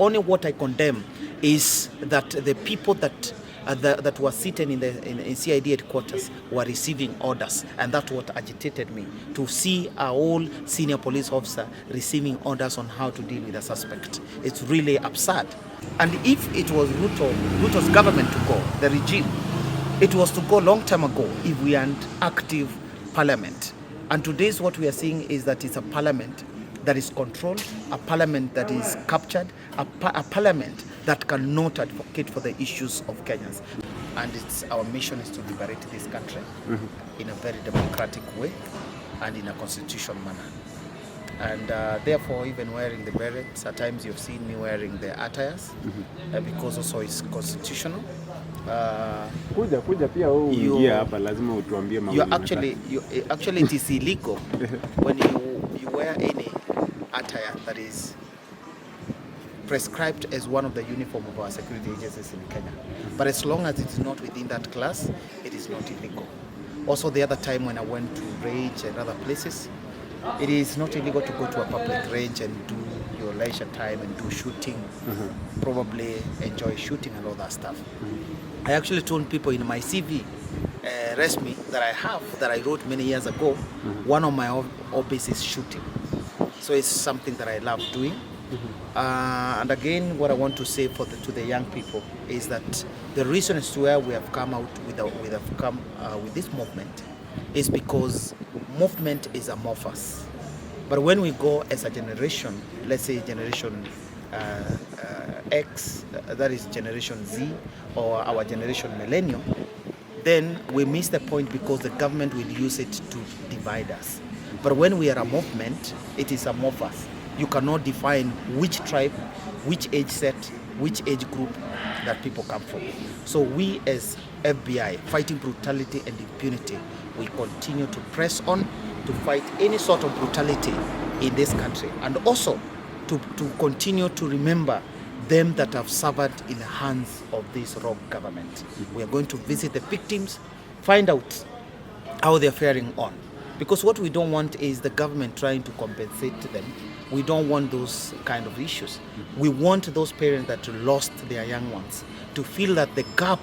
only what I condemn is that the people that that were sitting in CID headquarters were receiving orders, and that's what agitated me, to see a whole senior police officer receiving orders on how to deal with a suspect. It's really absurd. And if it was Ruto's government to go, the regime, it was to go long time ago if we had active parliament. And today's what we are seeing is that it's a parliament that is controlled, a parliament that is captured, a parliament that cannot advocate for the issues of Kenyans. And our mission is to liberate this country in a very democratic way and in a constitutional manner. And therefore, even wearing the berets, at times you've seen me wearing the attires because also it's constitutional. Kuja pia uingia hapa lazima utuambie mambo. Actually it is illegal when you wear any attire that is prescribed as one of the uniform of our security agencies in Kenya. But as long as it is not within that class, it is not illegal. Also, the other time when I went to range and other places, it is not illegal to go to a public range and do your leisure time and do shooting, probably enjoy shooting and all that stuff. I actually told people in my CV resume that I wrote many years ago, one of my hobbies is shooting. So it's something that I love doing. And again, what I want to say to the young people is that the reason as to where we have come out with this movement is because movement is amorphous. But when we go as a generation, let's say generation X, that is generation Z, or our generation millennium, then we miss the point because the government will use it to divide us. But when we are a movement, it is amorphous. You cannot define which tribe, which age set, which age group that people come from. So we as FBI, fighting brutality and impunity, we continue to press on to fight any sort of brutality in this country, and also to continue to remember them that have suffered in the hands of this rogue government. We are going to visit the victims, find out how they're faring on. Because what we don't want is the government trying to compensate them. We don't want those kind of issues. We want those parents that lost their young ones to feel that the gap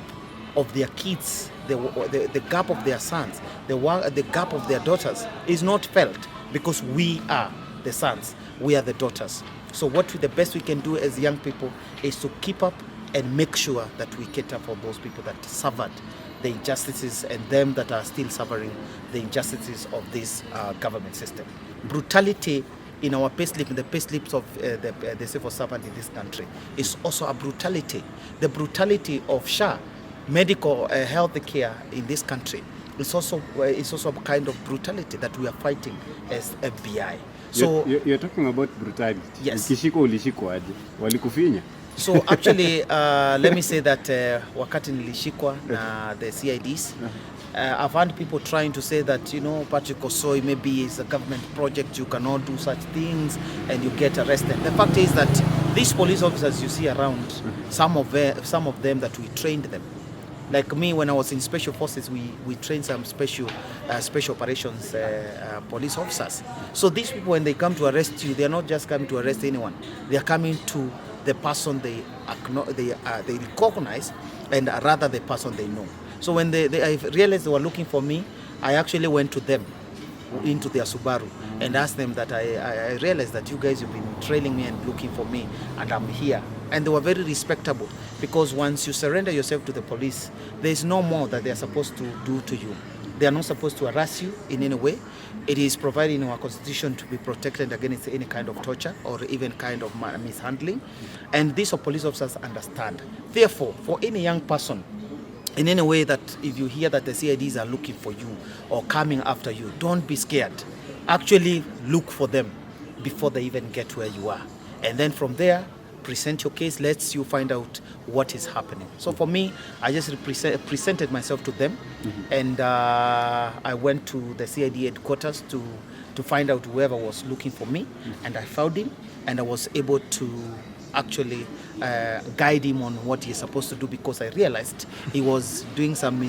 of their kids, the gap of their sons, the gap of their daughters is not felt, because we are the sons, we are the daughters. So the best we can do as young people is to keep up and make sure that we cater for those people that suffered the injustices and them that are still suffering the injustices of this government system. Brutality in our payslip, in the payslips of the civil servant in this country, is also a brutality. The brutality of SHA, medical health care in this country, is also a kind of brutality that we are fighting as FBI. So you're talking about brutality. Yes. Ukishikwa ulishikwa aje? Walikufinya? So actually, let me say that wakati nilishikwa na the CIDs, I've had people trying to say that, Patrick Osoi, maybe it's a government project, you cannot do such things, and you get arrested. The fact is that these police officers you see around, some of them that we trained them. Like me, when I was in special forces, we trained some special operations police officers. So these people, when they come to arrest you, they are not just coming to arrest anyone. They are coming to the person they recognize, and rather the person they know. So when I realized they were looking for me, I actually went to them into their Subaru and asked them that I realized that you guys have been trailing me and looking for me, and I'm here. And they were very respectable, because once you surrender yourself to the police, there is no more that they are supposed to do to you. They are not supposed to harass you in any way. It is provided in our constitution to be protected against any kind of torture or even kind of mishandling. And these police officers understand. Therefore, for any young person, in any way that if you hear that the CIDs are looking for you or coming after you, don't be scared. Actually look for them before they even get where you are. And then from there, present your case, lets you find out what is happening. So for me, I just presented myself to them, and I went to the CID headquarters to find out whoever was looking for me, and I found him, and I was able to actually guide him on what he's supposed to do, because I realized he was doing some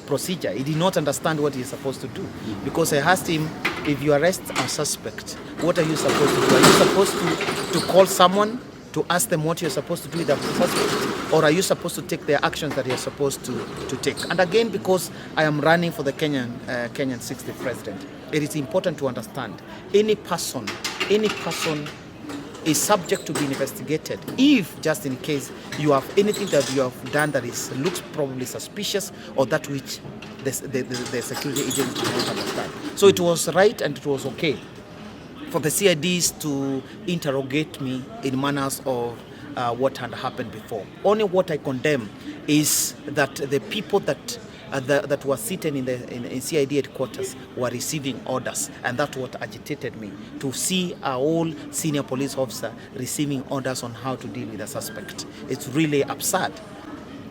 procedure. He did not understand what he's supposed to do, because I asked him, if you arrest a suspect, what are you supposed to do? Are you supposed to call someone to ask them what you're supposed to do with the first, or are you supposed to take the actions that you're supposed to take? And again, because I am running for the Kenyan 60th president, it is important to understand any person is subject to be investigated if just in case you have anything that you have done that looks probably suspicious or that which the security agents do not understand. So it was right and it was okay for the CIDs to interrogate me in manners of what had happened before. Only what I condemn is that the people that were sitting in CID headquarters were receiving orders, and that's what agitated me, to see a whole senior police officer receiving orders on how to deal with a suspect. It's really absurd.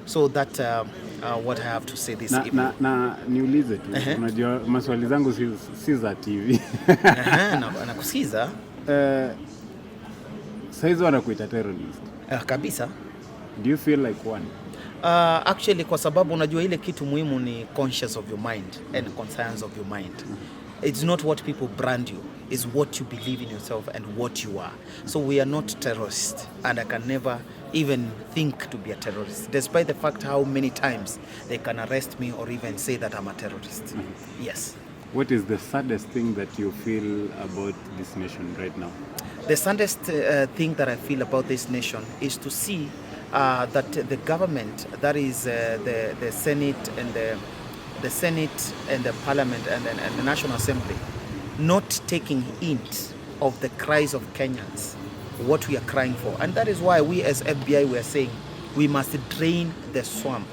So that what I have to say this evening. Na niulize tu, unajua maswali zangu si za TV. Nakusikiza. Saizi wanakuita terrorist. Kabisa. Do you feel like one? Actually, kwa sababu unajua ile kitu muhimu ni conscious of your mind and conscience of your mind. It's not what people brand you, it's what you believe in yourself and what you are. So we are not terrorists, and I can never even think to be a terrorist, despite the fact how many times they can arrest me or even say that I'm a terrorist. Yes. What is the saddest thing that you feel about this nation right now? The saddest thing that I feel about this nation is to see that the government, that is the Senate and the Senate and the Parliament and the National Assembly, not taking hint of the cries of Kenyans, what we are crying for. And that is why we as FBI we are saying we must drain the swamp,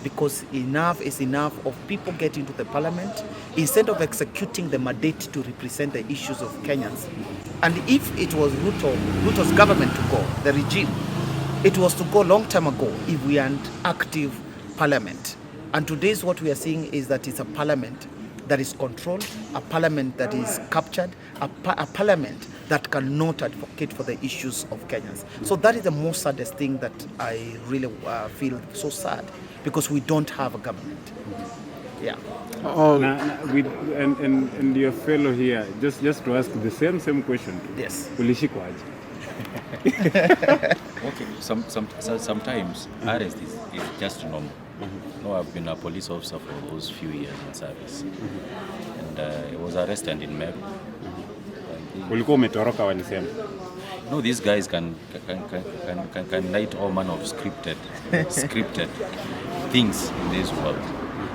because enough is enough of people getting to the Parliament instead of executing the mandate to represent the issues of Kenyans. And if it was Ruto's government to go, the regime, it was to go long time ago if we had active Parliament. And today's what we are seeing is that it's a Parliament that is controlled, a Parliament that is captured, a Parliament that cannot advocate for the issues of Kenyans. So that is the most saddest thing that I really feel so sad, because we don't have a government. Yeah. And your fellow here, just to ask the same question. Yes. Ulishikwaje? Okay, sometimes arrest is just normal. No, I've been a police officer for those few years in service, and I was arrested in Meru. Ulikuwa umetoroka walisema? No, these guys can write all manner of scripted things in this world.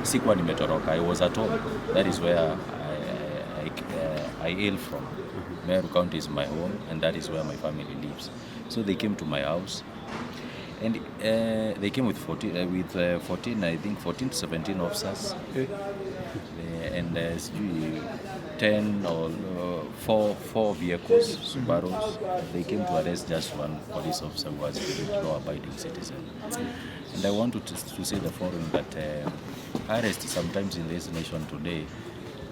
Sikuwa nimetoroka, I was at home. That is where I hail from. Meru County is my home, and that is where my family lives. So they came to my house, and they came with 14, I think 14 to 17 officers, and 10 or 4 vehicles, Subarus. They came to arrest just one police officer who was a law-abiding citizen. And I want to say the following, that arrest sometimes in this nation today,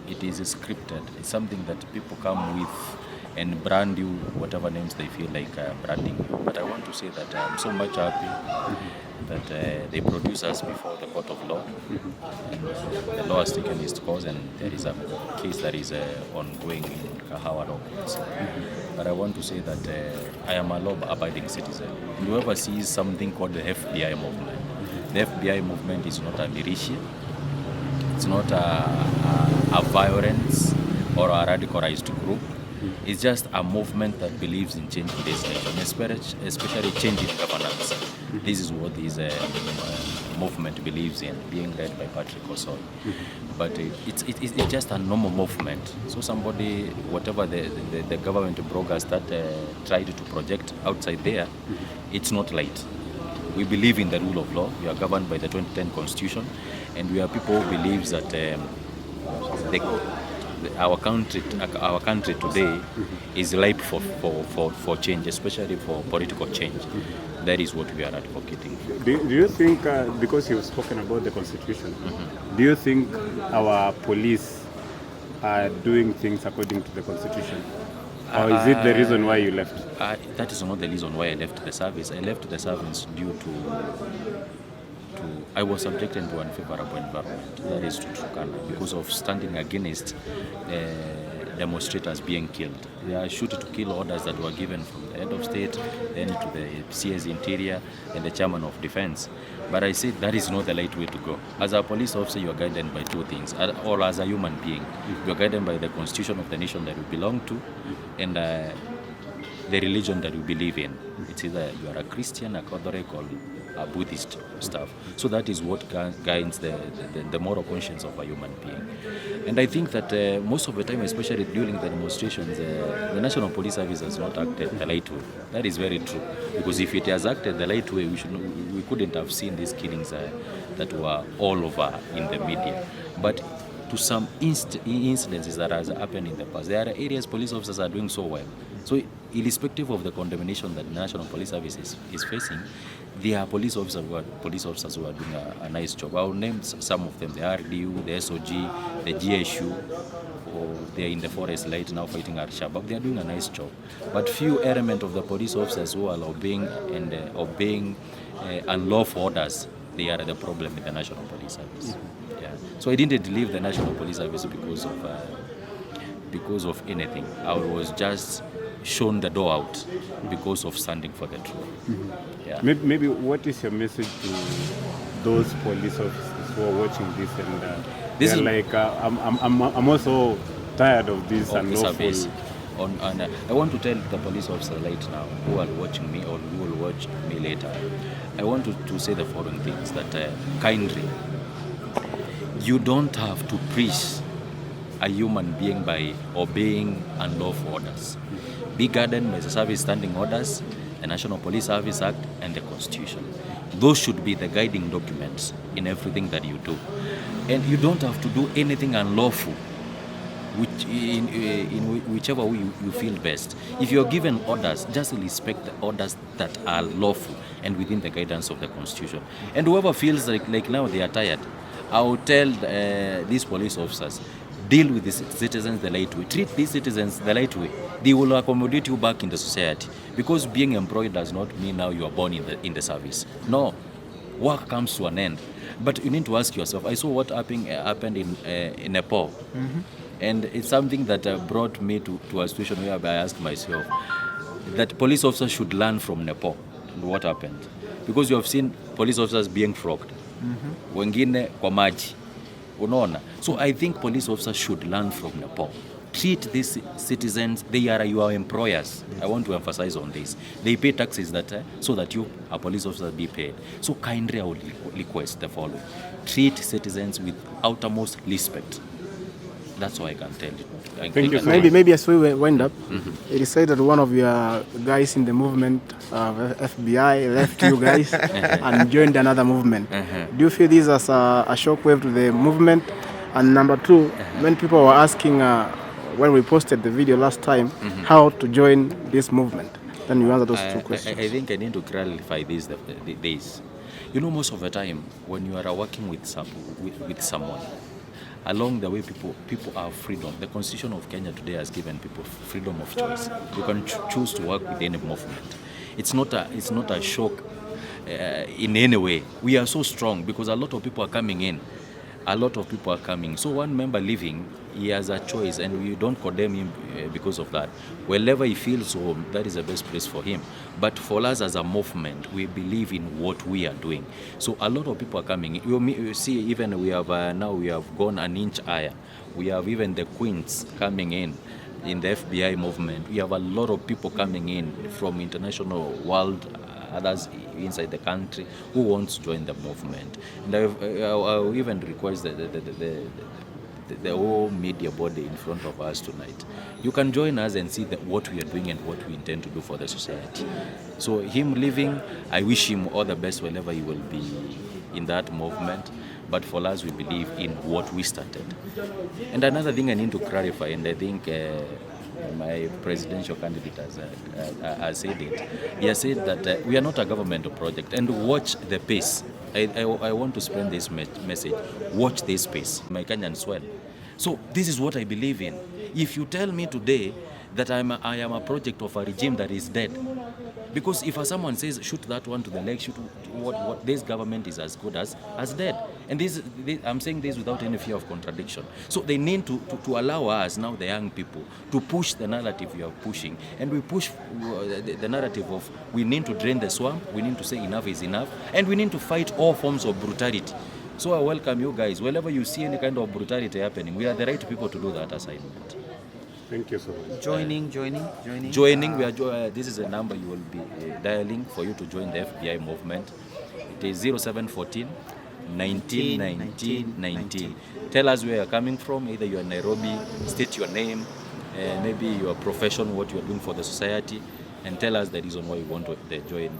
it is scripted. It's something that people come with and brand you whatever names they feel like branding you. But I want to say that I'm so much happy that they produce us before the court of law. And the law has taken its course, and there is a case that is ongoing in Kahawa law courts. But I want to say that I am a law-abiding citizen. Whoever sees something called the FBI movement, the FBI movement is not a militia. It's not a violence or a radicalized group. It's just a movement that believes in changing this nation, especially changing governance. This is what this movement believes in, being led by Patrick Osoi. But it's just a normal movement. So somebody, whatever the government brokers that tried to project outside there, it's not right. We believe in the rule of law. We are governed by the 2010 Constitution, and we are people who believe that our country today is ripe for change, especially for political change. That is what we are advocating. Do you think, because you've spoken about the Constitution, do you think our police are doing things according to the Constitution? Or is it the reason why you left? That is not the reason why I left the service. I left the service due to I was subjected to unfavorable environment. That is to Kaka, because of standing against demonstrators being killed. There are shoot to kill orders that were given from the head of state, then to the CS Interior and the chairman of defense. But I said that is not the right way to go. As a police officer, you are guided by two things, or as a human being, you are guided by the constitution of the nation that you belong to, and the religion that you believe in. It's either you are a Christian, a Catholic, or a Buddhist stuff. So that is what guides the moral conscience of a human being. And I think that most of the time, especially during the demonstrations, the National Police Service has not acted the right way. That is very true. Because if it has acted the right way, we couldn't have seen these killings that were all over in the media. But to some incidences that has happened in the past, there are areas police officers are doing so well. So irrespective of the condemnation that the National Police Service is facing, there are police officers who are doing a nice job. I'll name some of them: the RDU, the SOG, the GSU, or they're in the forest right now fighting Al-Shabaab. They are doing a nice job. But few element of the police officers who are obeying unlawful orders, they are the problem in the National Police Service. Yeah. So I didn't leave the National Police Service because of anything. I was just shown the door out because of standing for the truth. Yeah. Maybe what is your message to those police officers who are watching this and This they're is- like, I'm also tired of this Of the unlawful. service. I want to tell the police officer right now who are watching me or who will watch me later, I want to say the following things, that kindly, you don't have to preach a human being by obeying unlawful orders. Be guided by the service standing orders, the National Police Service Act, and the Constitution. Those should be the guiding documents in everything that you do. And you don't have to do anything unlawful, in whichever way you feel best. If you're given orders, just respect the orders that are lawful and within the guidance of the Constitution. And whoever feels like now they are tired, I will tell these police officers, deal with the citizens the right way. Treat these citizens the right way. They will accommodate you back in the society. Because being employed does not mean now you are born in the service. No, work comes to an end. But you need to ask yourself, I saw what happened in Nepal. Mm-hmm. And it's something that brought me to a situation where I asked myself that police officers should learn from Nepal and what happened. Because you have seen police officers being flogged. Mm-hmm. Wengine kwa maji. Unaona? So I think police officers should learn from Nepal. Treat these citizens, they are your employers. I want to emphasize on this. They pay taxes so that you, a police officer, be paid. So kindly I would request the following. Treat citizens with uttermost respect. That's all I can tell you. Thank you so much. Maybe as we wind up, it is said that one of your guys in the movement, FBI, left you guys and joined another movement. Do you feel this as a shockwave to the movement? And number two, when people were asking, when we posted the video last time, how to join this movement, then you answer those two questions. I think I need to clarify this. You know, most of the time when you are working with someone, along the way, people have freedom. The Constitution of Kenya today has given people freedom of choice. You can choose to work with any movement. It's not a shock in any way. We are so strong because a lot of people are coming in. So one member leaving, he has a choice, and we don't condemn him because of that. Wherever he feels home, that is the best place for him. But for us as a movement, we believe in what we are doing. So a lot of people are coming in. You see, even we have gone an inch higher. We have even the queens coming in the FBI movement. We have a lot of people coming in from international world, others inside the country who wants to join the movement. And I even request the whole media body in front of us tonight. You can join us and see what we are doing and what we intend to do for the society. So him leaving, I wish him all the best wherever he will be in that movement. But for us, we believe in what we started. And another thing I need to clarify, and I think my presidential candidate has said it. He has said that we are not a governmental project, and watch the pace. I want to spread this message. Watch this pace. My Kenyans well. So this is what I believe in. If you tell me today that I am a project of a regime that is dead, Because if someone says shoot that one to the leg, shoot what this government is as good as dead. And this I'm saying this without any fear of contradiction. So they need to allow us now, the young people, to push the narrative you are pushing, and we push the narrative of we need to drain the swamp, we need to say enough is enough, and we need to fight all forms of brutality. So I welcome you guys. Wherever you see any kind of brutality happening, we are the right people to do that assignment. Thank you so much. Joining. Joining, this is a number you will be dialing for you to join the FBI movement. It is 0714 19 19 19. Tell us where you're coming from. Either you're in Nairobi, state your name, maybe your profession, what you're doing for the society, and tell us the reason why you want to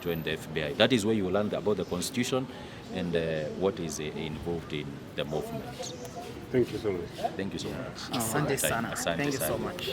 join the FBI. That is where you learn about the Constitution and what is involved in the movement. Thank you so much. Thank you so much. Asante sana. Asante Thank you so sana. much.